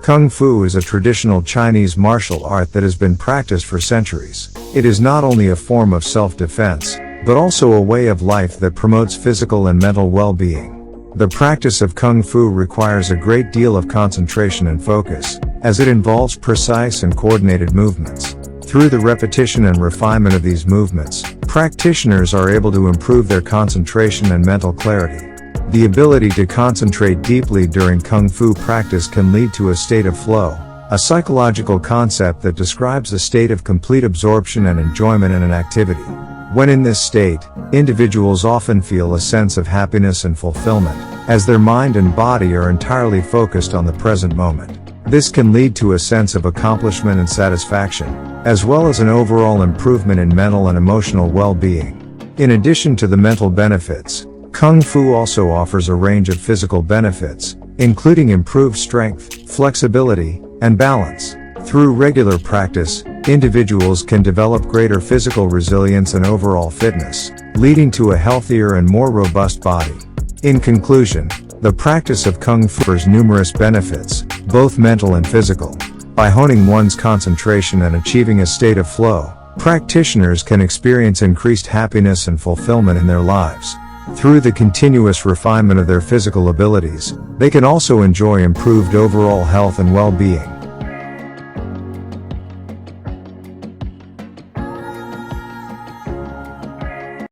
Kung Fu is a traditional Chinese martial art that has been practiced for centuries. It is not only a form of self-defense, but also a way of life that promotes physical and mental well-being. The practice of Kung Fu requires a great deal of concentration and focus, as it involves precise and coordinated movements. Through the repetition and refinement of these movements, practitioners are able to improve their concentration and mental clarity. The ability to concentrate deeply during Kung Fu practice can lead to a state of flow, a psychological concept that describes a state of complete absorption and enjoyment in an activity. When in this state, individuals often feel a sense of happiness and fulfillment, as their mind and body are entirely focused on the present moment. This can lead to a sense of accomplishment and satisfaction, as well as an overall improvement in mental and emotional well-being. In addition to the mental benefits, Kung Fu also offers a range of physical benefits, including improved strength, flexibility, and balance. Through regular practice, individuals can develop greater physical resilience and overall fitness, leading to a healthier and more robust body. In conclusion, the practice of Kung Fu offers numerous benefits, both mental and physical. By honing one's concentration and achieving a state of flow, practitioners can experience increased happiness and fulfillment in their lives. Through the continuous refinement of their physical abilities, they can also enjoy improved overall health and well-being.